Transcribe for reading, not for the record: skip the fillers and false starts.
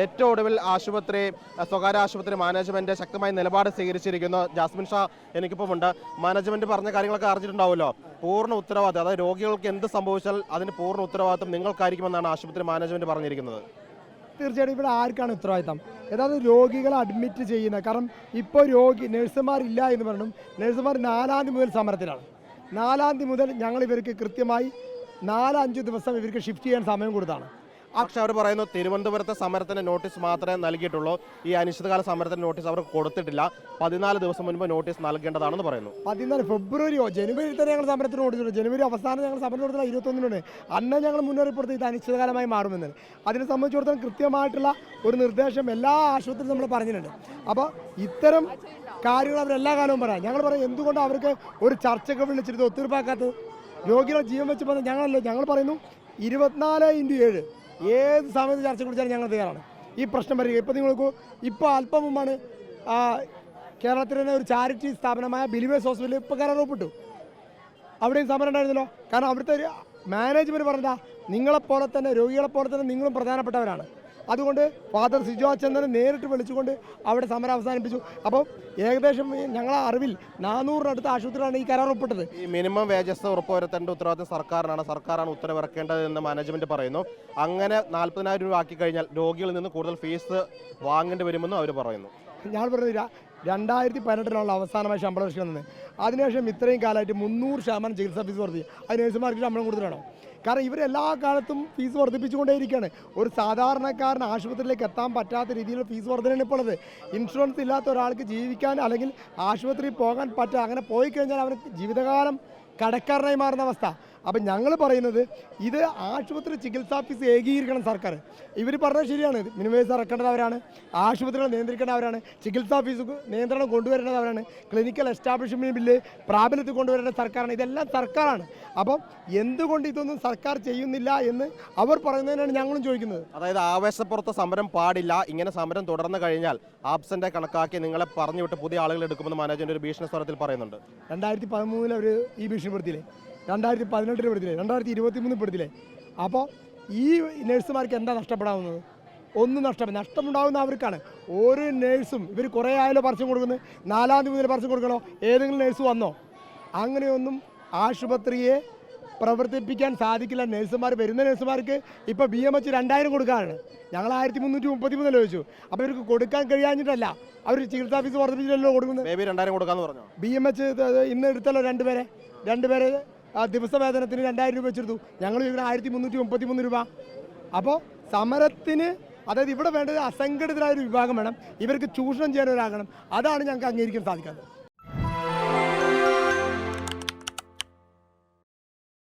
ഏറ്റവും ഒടുവിൽ സ്വകാര്യ ആശുപത്രി മാനേജ്മെന്റ് ശക്തമായ നിലപാട് സ്വീകരിച്ചിരിക്കുന്നു. ജാസ്മിൻ ഷാ എനിക്കിപ്പം ഉണ്ട്. മാനേജ്മെന്റ് പറഞ്ഞ കാര്യങ്ങളൊക്കെ അറിഞ്ഞിട്ടുണ്ടാവുമല്ലോ. പൂർണ്ണ ഉത്തരവാദിത്തം, അതായത് രോഗികൾക്ക് എന്ത് സംഭവിച്ചാൽ അതിന് പൂർണ്ണ ഉത്തരവാദിത്തം നിങ്ങൾക്കായിരിക്കുമെന്നാണ് ആശുപത്രി മാനേജ്മെന്റ് പറഞ്ഞിരിക്കുന്നത്. തീർച്ചയായിട്ടും ഇവിടെ ആർക്കാണ് ഉത്തരവാദിത്തം? യഥാർത്ഥ രോഗികളെ അഡ്മിറ്റ് ചെയ്യുന്നത്. കാരണം ഇപ്പോൾ നഴ്സുമാരില്ല എന്ന് പറഞ്ഞു. നഴ്സുമാർ 4-ാം തീയതി മുതൽ സമരത്തിലാണ്. 4-ാം തീയതി മുതൽ ഞങ്ങൾ ഇവർക്ക് കൃത്യമായി 4-5 ദിവസം ഇവർക്ക് ഷിഫ്റ്റ് ചെയ്യാൻ സമയം കൊടുത്താണ്. പക്ഷെ അവർ പറയുന്നു തിരുവനന്തപുരത്തെ സമരത്തിന് നോട്ടീസ് മാത്രമേ നൽകിയിട്ടുള്ളൂ. ഈ അനിശ്ചിതകാല സമരത്തിന് നോട്ടീസ് അവർ കൊടുത്തിട്ടില്ല. 14 ദിവസം മുൻപ് നോട്ടീസ് നൽകേണ്ടതാണെന്ന് പറയുന്നു. 14 ഫെബ്രുവരിയോ ജനുവരി തന്നെ ഞങ്ങൾ സമരത്തിന് നോട്ടീസ്. ജനുവരി അവസാനം ഞങ്ങൾ സമരം കൊടുത്തില്ല, 21-ന്. അന്ന് ഞങ്ങൾ മുന്നറിയിപ്പ് കൊടുത്ത് ഇത് അനിശ്ചിതകാലമായി മാറുമെന്ന്. അതിനെ സംബന്ധിച്ചിടത്തോളം കൃത്യമായിട്ടുള്ള ഒരു നിർദ്ദേശം എല്ലാ ആശുപത്രിയും നമ്മൾ പറഞ്ഞിട്ടുണ്ട്. അപ്പോൾ ഇത്തരം കാര്യങ്ങൾ അവരെല്ലാ കാലവും പറയാം. ഞങ്ങൾ പറയും എന്തുകൊണ്ട് അവർക്ക് ഒരു ചർച്ചയൊക്കെ വിളിച്ചിട്ട് ഒത്തുതീർപ്പാക്കാത്തത്? രോഗികളെ ജീവൻ വെച്ച് പറഞ്ഞാൽ ഞങ്ങൾ പറയുന്നു 24/7 ഏത് സമയത്ത് ചർച്ച കുറിച്ചാലും ഞങ്ങൾ തയ്യാറാണ്. ഈ പ്രശ്നം വരിക ഇപ്പോൾ നിങ്ങൾക്ക് അല്പം മുമ്പാണ് കേരളത്തിൽ തന്നെ ഒരു ചാരിറ്റി സ്ഥാപനമായ ബിലീവേഴ്സ് ഹോസ്പിറ്റലിൽ ഇപ്പോൾ കരാറൊപ്പിട്ടു. അവിടെയും സമരം ഉണ്ടായിരുന്നല്ലോ. കാരണം അവിടുത്തെ ഒരു മാനേജ്മെൻറ്റ് പറഞ്ഞാൽ നിങ്ങളെപ്പോലെ തന്നെ രോഗികളെപ്പോലെ തന്നെ നിങ്ങളും പ്രധാനപ്പെട്ടവരാണ്. അതുകൊണ്ട് ഫാദർ സിജോ ചന്ദ്രനെ നേരിട്ട് വിളിച്ചുകൊണ്ട് അവിടെ സമരം അവസാനിപ്പിച്ചു. അപ്പോൾ ഏകദേശം ഞങ്ങളെ അറിവിൽ 400-നടുത്ത ആശുപത്രിയാണ് ഈ കരാർ ഒപ്പിട്ടത്. ഈ മിനിമം വേജസ് ഉറപ്പുവരുത്തേണ്ട ഉത്തരവാദിത്തം സർക്കാരാണ് ഉത്തരവിറക്കേണ്ടതെന്ന് മാനേജ്മെന്റ് പറയുന്നു. അങ്ങനെ 40,000 രൂപ ആക്കി കഴിഞ്ഞാൽ രോഗികളിൽ നിന്ന് കൂടുതൽ ഫീസ് വാങ്ങേണ്ടി വരുമെന്നും അവർ പറയുന്നു. ഞാൻ പറഞ്ഞത് 2018 അവസാനമായി ശമ്പള പരിഷ്കരണം വന്നത്. അതിനുശേഷം ഇത്രയും കാലമായിട്ട് 300% ചികിത്സാ ഫീസ് വർദ്ധിച്ചു. അത് നഴ്സുമാർക്ക് ശമ്പളം കൊടുത്തിട്ടാണോ? കാരണം ഇവരെല്ലാ കാലത്തും ഫീസ് വർദ്ധിപ്പിച്ചുകൊണ്ടേയിരിക്കുകയാണ്. ഒരു സാധാരണക്കാരന് ആശുപത്രിയിലേക്ക് എത്താൻ പറ്റാത്ത രീതിയിലുള്ള ഫീസ് വർധനയാണ് ഇപ്പോൾ ഉള്ളത്. ഇൻഷുറൻസ് ഇല്ലാത്ത ഒരാൾക്ക് ജീവിക്കാൻ അല്ലെങ്കിൽ ആശുപത്രിയിൽ പോകാൻ അങ്ങനെ പോയി കഴിഞ്ഞാൽ അവന് ജീവിതകാലം കടക്കാരനായി മാറുന്ന അവസ്ഥ. അപ്പം ഞങ്ങൾ പറയുന്നത് ഇത് ആശുപത്രി ചികിത്സാ ഫീസ് ഏകീകരിക്കണം സർക്കാർ. ഇവർ പറഞ്ഞത് ശരിയാണ്. മിനിമം വേജസ് ഇറക്കേണ്ടവരാണ്, ആശുപത്രികൾ നിയന്ത്രിക്കേണ്ടവരാണ്, ചികിത്സാ ഫീസ് നിയന്ത്രണം കൊണ്ടുവരേണ്ടവരാണ്, ക്ലിനിക്കൽ എസ്റ്റാബ്ലിഷ്മെൻറ്റ് ബില്ല് പ്രാബല്യത്തിൽ കൊണ്ടുവരേണ്ട സർക്കാരാണ്. ഇതെല്ലാം സർക്കാരാണ്. അപ്പം എന്തുകൊണ്ട് ഇതൊന്നും സർക്കാർ ചെയ്യുന്നില്ല എന്ന് അവർ പറയുന്നതിനാണ് ഞങ്ങളും ചോദിക്കുന്നത്. അതായത് ആവേശപ്പുറത്ത് സമരം പാടില്ല, ഇങ്ങനെ സമരം തുടർന്നു കഴിഞ്ഞാൽ ആബ്സെന്റ് കണക്കാക്കി നിങ്ങളെ പറഞ്ഞുവിട്ട് പുതിയ ആളുകൾ എടുക്കുമെന്ന് മാനേജ്മെന്റ് ഒരു ഭീഷണി സ്വരത്തിൽ പറയുന്നുണ്ട്. 2013 അവർ ഈ ഭീഷണിപ്പെടുത്തിയില്ലേ, 2018 പെടുത്തില്ലേ, 2023 പെടുത്തില്ലേ? അപ്പോൾ ഈ നഴ്സുമാർക്ക് എന്താ നഷ്ടപ്പെടാവുന്നത്? ഒന്നും നഷ്ടമുണ്ടാകുന്ന അവർക്കാണ്. ഓരോ നഴ്സും ഇവർ കുറേ ആയാലോ പരസ്യം കൊടുക്കുന്നത്. 4-ാം തീയതി മുതൽ പരസ്യം കൊടുക്കണോ? ഏതെങ്കിലും നഴ്സ് വന്നോ? അങ്ങനെയൊന്നും ആശുപത്രിയെ പ്രവർത്തിപ്പിക്കാൻ സാധിക്കില്ല. നഴ്സുമാർ വരുന്ന നഴ്സുമാർക്ക് ഇപ്പോൾ BMH 2000 കൊടുക്കാനാണ്. ഞങ്ങൾ 1333 ചോദിച്ചു. അപ്പോൾ ഇവർക്ക് കൊടുക്കാൻ കഴിയാഞ്ഞിട്ടല്ല, അവർ ചികിത്സാ ഫീസ് വർദ്ധിപ്പിച്ചില്ലല്ലോ കൊടുക്കുന്നത്. BMH ഇന്ന് എടുത്തല്ലോ രണ്ടുപേരെ ദിവസവേതനത്തിന് 2000 രൂപ വെച്ചെടുത്തു. ഞങ്ങൾ 1333 രൂപ. അപ്പോൾ സമരത്തിന്, അതായത് ഇവിടെ വേണ്ടത് അസംഘടിതരായൊരു വിഭാഗം വേണം, ഇവർക്ക് ചൂഷണം ചെയ്യാൻ ഒരാകണം. അതാണ് ഞങ്ങൾക്ക് അംഗീകരിക്കാൻ സാധിക്കാത്തത്.